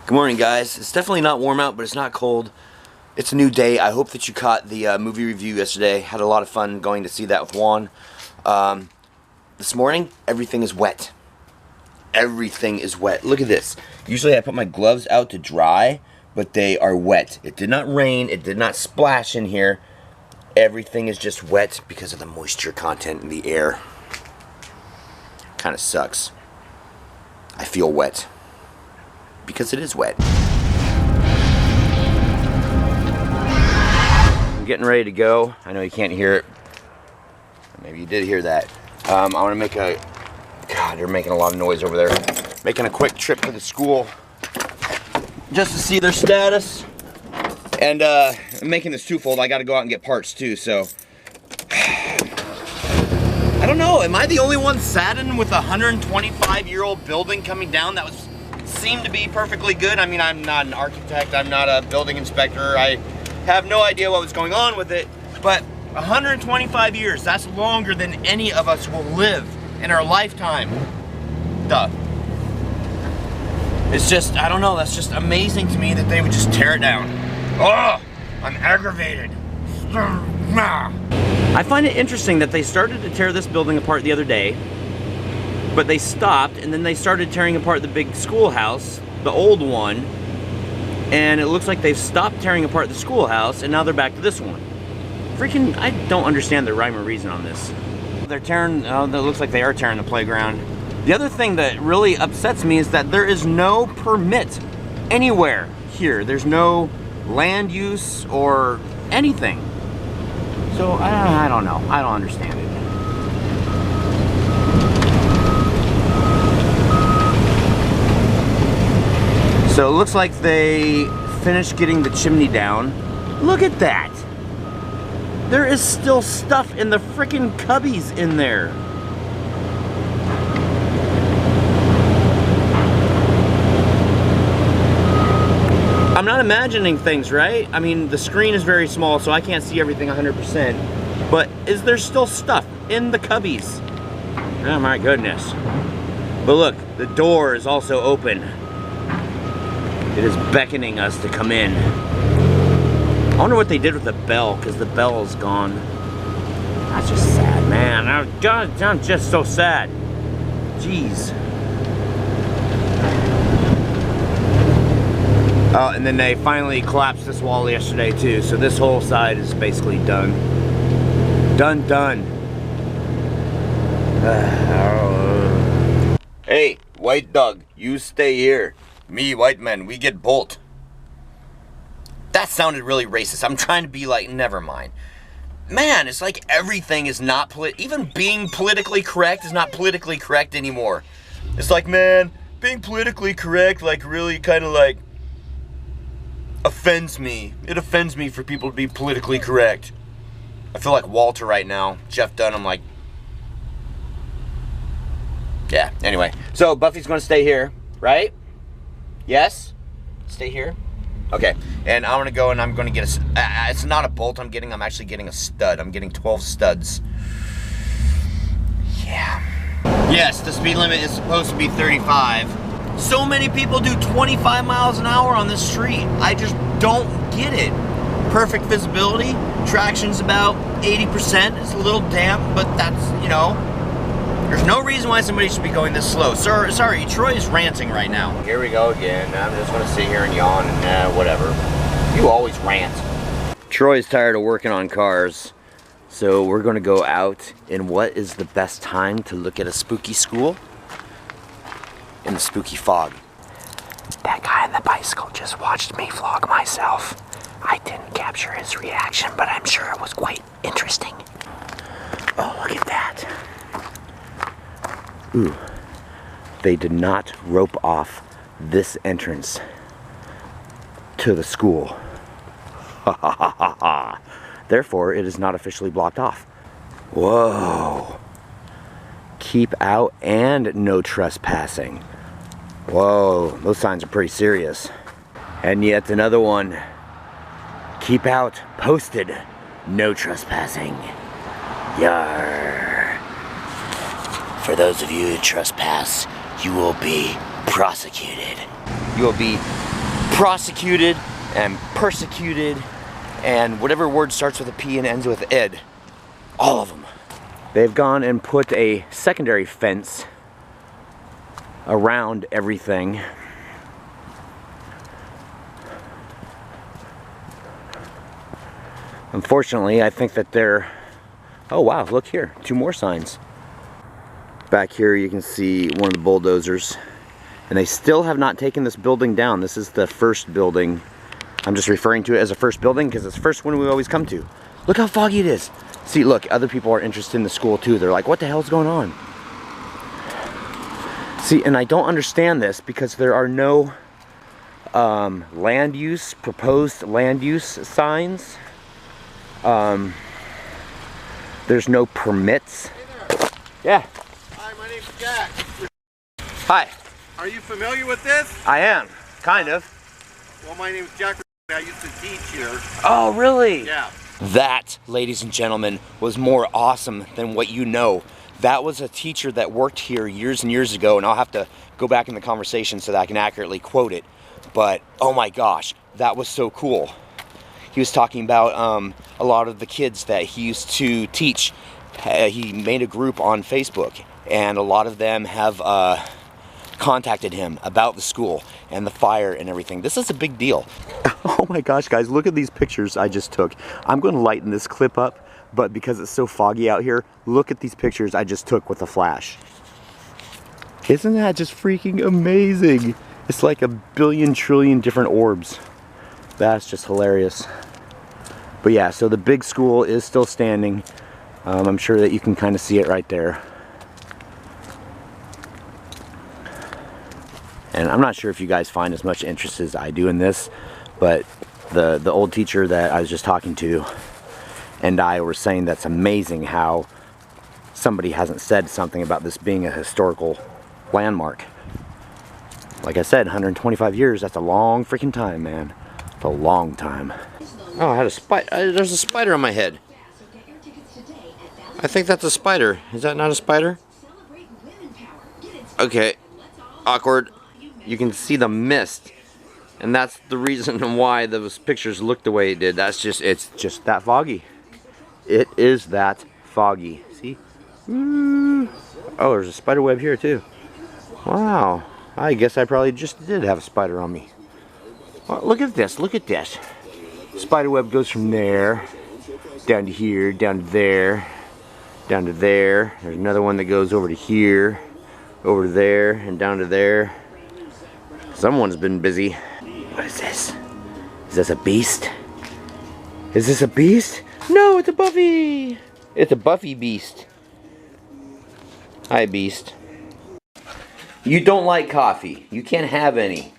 Good morning, guys. It's definitely not warm out, but it's not cold. It's a new day. I hope that you caught the movie review yesterday. Had a lot of fun going to see that with Juan. This morning, everything is wet. Everything is wet. Look at this. Usually I put my gloves out to dry, but they are wet. It did not rain. It did not splash in here. Everything is just wet because of the moisture content in the air. Kind of sucks. I feel wet. Because it is wet. I'm getting ready to go. I know you can't hear it. Maybe you did hear that. I want to make a... God, they're making a lot of noise over there. Making a quick trip to the school. Just to see their status. And I'm making this twofold. I got to go out and get parts too, so... I don't know. Am I the only one saddened with a 125-year-old building coming down that was... seemed to be perfectly good? I mean, I'm not an architect, I'm not a building inspector, I have no idea what was going on with it, but 125 years, that's longer than any of us will live in our lifetime. Duh. It's just, I don't know, that's just amazing to me that they would just tear it down. Oh, I'm aggravated. I find it interesting that they started to tear this building apart the other day, but they stopped, and then they started tearing apart the big schoolhouse, the old one, and it looks like they've stopped tearing apart the schoolhouse, and now they're back to this one. Freaking, I don't understand the rhyme or reason on this. They're tearing, it looks like they are tearing the playground. The other thing that really upsets me is that there is no permit anywhere here. There's no land use or anything. So, I don't know. I don't understand it. So it looks like they finished getting the chimney down. Look at that. There is still stuff in the freaking cubbies in there. I'm not imagining things, right? I mean, the screen is very small, so I can't see everything 100%. But is there still stuff in the cubbies? Oh my goodness. But look, the door is also open. It is beckoning us to come in. I wonder what they did with the bell, because the bell is gone. That's just sad, man. I'm just so sad. Jeez. Oh, and then they finally collapsed this wall yesterday too, so this whole side is basically done. Done. Hey, white dog, you stay here. Me, white man, we get bolt. That sounded really racist. I'm trying to be like, never mind. Man, it's like everything is not even being politically correct is not politically correct anymore. It's like, man, being politically correct, like, really kind of like offends me. It offends me for people to be politically correct. I feel like Walter right now. Jeff Dunham, like, yeah, anyway. So, Buffy's gonna stay here, right? Yes? Stay here? Okay, and I'm gonna go and I'm gonna get a, it's not a bolt I'm actually getting a stud. I'm getting 12 studs. Yeah. Yes, the speed limit is supposed to be 35. So many people do 25 miles an hour on this street. I just don't get it. Perfect visibility, traction's about 80%. It's a little damp, but that's, you know, there's no reason why somebody should be going this slow. Sorry, Troy is ranting right now. Here we go again. I'm just gonna sit here and yawn and whatever. You always rant. Troy's tired of working on cars, so we're gonna go out in what is the best time to look at a spooky school? In the spooky fog. That guy on the bicycle just watched me vlog myself. I didn't capture his reaction, but I'm sure it was quite interesting. Oh, look at that. Ooh, they did not rope off this entrance to the school. Ha ha ha ha ha. Therefore, it is not officially blocked off. Whoa. Keep out and no trespassing. Whoa, those signs are pretty serious. And yet another one. Keep out, posted, no trespassing. Yarr. For those of you who trespass, you will be prosecuted. You will be prosecuted and persecuted and whatever word starts with a P and ends with ed. All of them. They've gone and put a secondary fence around everything. Unfortunately, I think that they're... Oh wow, look here, 2 more signs. Back here you can see one of the bulldozers. And they still have not taken this building down. This is the first building. I'm just referring to it as a first building because it's the first one we always come to. Look how foggy it is. See, look, other people are interested in the school too. They're like, what the hell's going on? See, and I don't understand this because there are no proposed land use signs. There's no permits. Hey there. Yeah. Hi, my name's Jack. Hi. Are you familiar with this? I am, kind of. Well, my name's Jack. I used to teach here. Oh, really? Yeah. That, ladies and gentlemen, was more awesome than what you know. That was a teacher that worked here years and years ago, and I'll have to go back in the conversation so that I can accurately quote it. But, oh my gosh, that was so cool. He was talking about a lot of the kids that he used to teach. He made a group on Facebook, and a lot of them have contacted him about the school and the fire and everything. This is a big deal. Oh my gosh, guys, look at these pictures I just took. I'm going to lighten this clip up, but because it's so foggy out here, look at these pictures I just took with a flash. Isn't that just freaking amazing? It's like a billion trillion different orbs. That's just hilarious. But yeah, so the big school is still standing. I'm sure that you can kind of see it right there. And I'm not sure if you guys find as much interest as I do in this, but the old teacher that I was just talking to and I were saying that's amazing how somebody hasn't said something about this being a historical landmark. Like I said, 125 years, that's a long freaking time, man. It's a long time. Oh, I had a spider. There's a spider on my head. I think that's a spider. Is that not a spider? Okay. Awkward. You can see the mist. And that's the reason why those pictures look the way it did. That's just, it's just that foggy. It is that foggy. See? Oh, there's a spider web here too. Wow. I guess I probably just did have a spider on me. Well, look at this. Look at this. Spider web goes from there down to here, down to there, down to there. There's another one that goes over to here, over to there, and down to there. Someone's been busy. What is this? Is this a beast? Is this a beast? No, it's a Buffy. It's a Buffy beast. Hi, beast. You don't like coffee. You can't have any.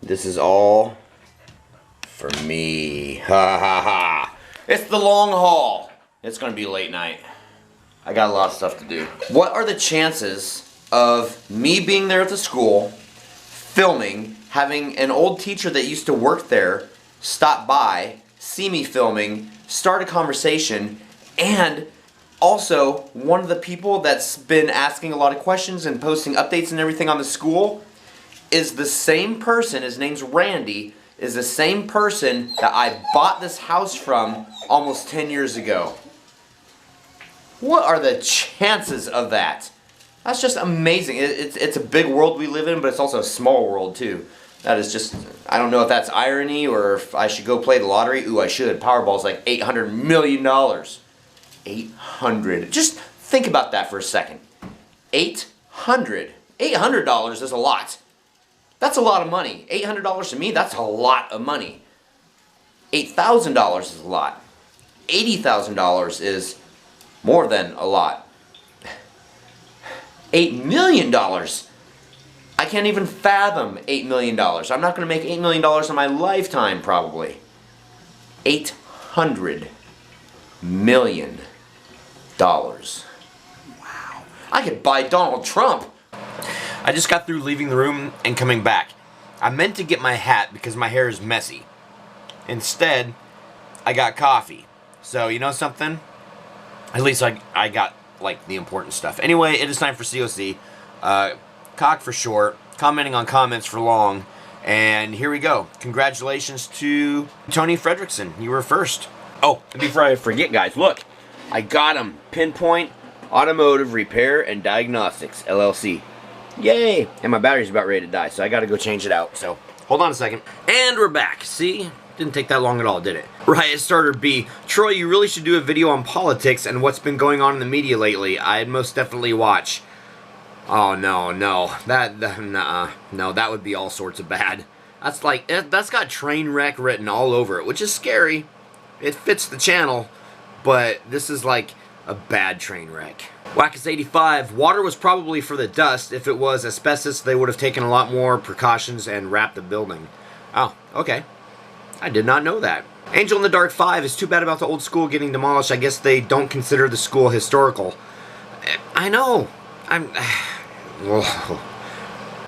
This is all for me. Ha ha ha. It's the long haul. It's gonna be late night. I got a lot of stuff to do. What are the chances of me being there at the school, filming, having an old teacher that used to work there stop by, see me filming, start a conversation, and also one of the people that's been asking a lot of questions and posting updates and everything on the school is the same person, his name's Randy, is the same person that I bought this house from almost 10 years ago. What are the chances of that? That's just amazing. It's a big world we live in, but it's also a small world too. That is just, I don't know if that's irony or if I should go play the lottery. Ooh, I should. Powerball's like $800 million. 800. Just think about that for a second. $800 is a lot. That's a lot of money. $800 to me, that's a lot of money. $8,000 is a lot. $80,000 is more than a lot. $8 million. I can't even fathom $8 million. I'm not going to make $8 million in my lifetime, probably. $800 million. Wow. I could buy Donald Trump. I just got through leaving the room and coming back. I meant to get my hat because my hair is messy. Instead, I got coffee. So, you know something? At least I got, like, the important stuff. Anyway, it is time for COC. Cock for short. Commenting on comments for long. And here we go. Congratulations to Tony Fredrickson. You were first. Oh, and before I forget, guys, look. I got him. Pinpoint Automotive Repair and Diagnostics, LLC. Yay! And my battery's about ready to die, so I gotta go change it out. So, hold on a second. And we're back. See? Didn't take that long at all, did it? Riot Starter B. Troy, you really should do a video on politics and what's been going on in the media lately. I'd most definitely watch. Oh, no. No, that would be all sorts of bad. That's got train wreck written all over it, which is scary. It fits the channel, but this is like a bad train wreck. Wackus85, water was probably for the dust. If it was asbestos, they would have taken a lot more precautions and wrapped the building. Oh, okay. I did not know that. Angel in the Dark 5 is too bad about the old school getting demolished. I guess they don't consider the school historical. I know.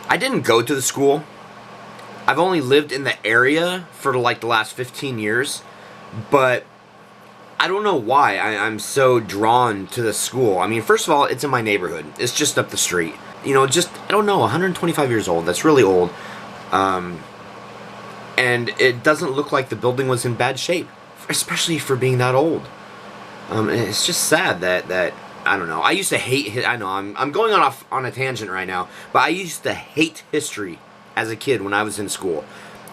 I didn't go to the school. I've only lived in the area for like the last 15 years, but I don't know why I'm so drawn to the school. I mean, first of all, it's in my neighborhood. It's just up the street. You know, just, I don't know, 125 years old. That's really old. And it doesn't look like the building was in bad shape, especially for being that old. It's just sad that I don't know. I used to hate. I know I'm going on a tangent right now, but I used to hate history as a kid when I was in school.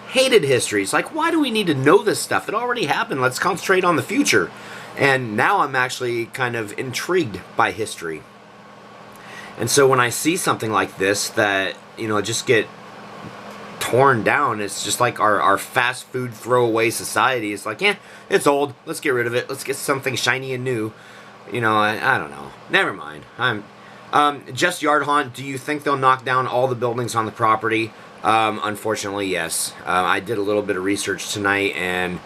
Hated history. It's like, why do we need to know this stuff? It already happened. Let's concentrate on the future. And now I'm actually kind of intrigued by history. And so when I see something like this that, you know, just get torn down, it's just like our fast food throwaway society. It's like, yeah, it's old. Let's get rid of it. Let's get something shiny and new. You know, I don't know. Never mind. Just Yard Haunt, do you think they'll knock down all the buildings on the property? Unfortunately, yes. I did a little bit of research tonight, and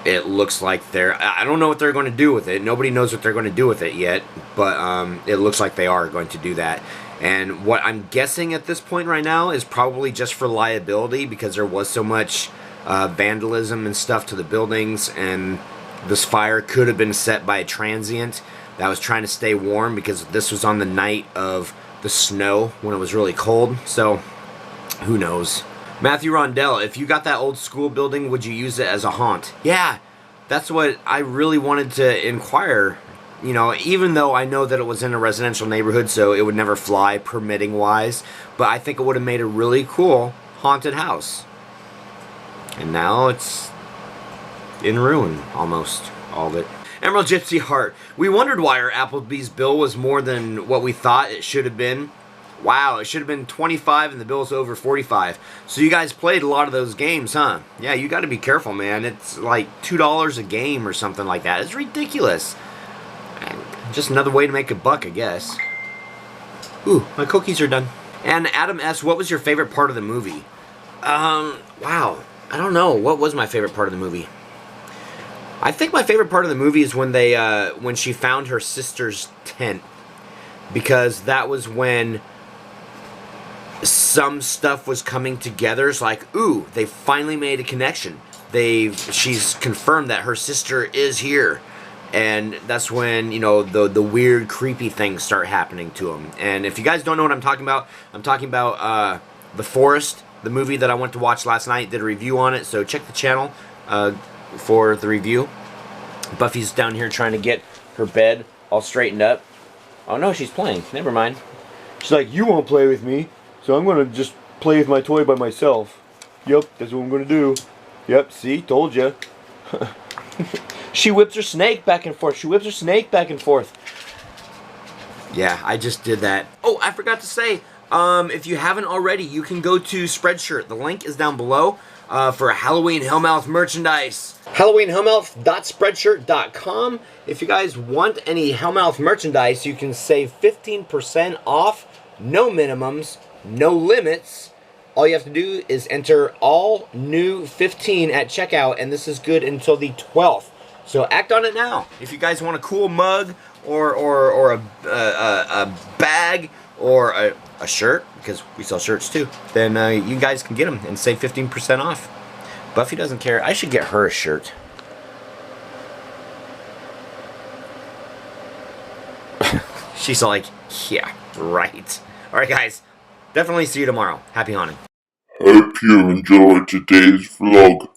it looks like I don't know what they're going to do with it. Nobody knows what they're going to do with it yet, but it looks like they are going to do that. And what I'm guessing at this point right now is probably just for liability, because there was so much vandalism and stuff to the buildings, and this fire could have been set by a transient that was trying to stay warm, because this was on the night of the snow when it was really cold. So who knows? Matthew Rondell, if you got that old school building, would you use it as a haunt? Yeah, that's what I really wanted to inquire. You know, even though I know that it was in a residential neighborhood, so it would never fly permitting wise, but I think it would have made a really cool haunted house. And now it's in ruin, almost all of it. Emerald Gypsy Heart, we wondered why our Applebee's bill was more than what we thought it should have been. Wow, it should have been 25 and the bill's over 45. So you guys played a lot of those games, huh? Yeah, you got to be careful, man. It's like $2 a game or something like that. It's ridiculous. Just another way to make a buck, I guess. Ooh, my cookies are done. And Adam S., what was your favorite part of the movie? Wow. I don't know. What was my favorite part of the movie? I think my favorite part of the movie is when she found her sister's tent. Because that was when some stuff was coming together. It's like, ooh, they finally made a connection. She's confirmed that her sister is here. And that's when, you know, the weird, creepy things start happening to them. And if you guys don't know what I'm talking about The Forest, the movie that I went to watch last night. Did a review on it, so check the channel for the review. Buffy's down here trying to get her bed all straightened up. Oh no, she's playing. Never mind. She's like, you won't play with me, so I'm going to just play with my toy by myself. Yep, that's what I'm going to do. Yep, see? Told ya. She whips her snake back and forth. She whips her snake back and forth. Yeah, I just did that. Oh, I forgot to say, if you haven't already, you can go to Spreadshirt. The link is down below for Halloween Hellmouth merchandise. HalloweenHellmouth.spreadshirt.com. If you guys want any Hellmouth merchandise, you can save 15% off. No minimums, no limits. All you have to do is enter all new 15 at checkout, and this is good until the 12th. So act on it now. If you guys want a cool mug or a bag or a shirt, because we sell shirts too, then you guys can get them and save 15% off. Buffy doesn't care. I should get her a shirt. She's like, yeah, right. All right, guys. Definitely see you tomorrow. Happy haunting. hope you enjoyed today's vlog.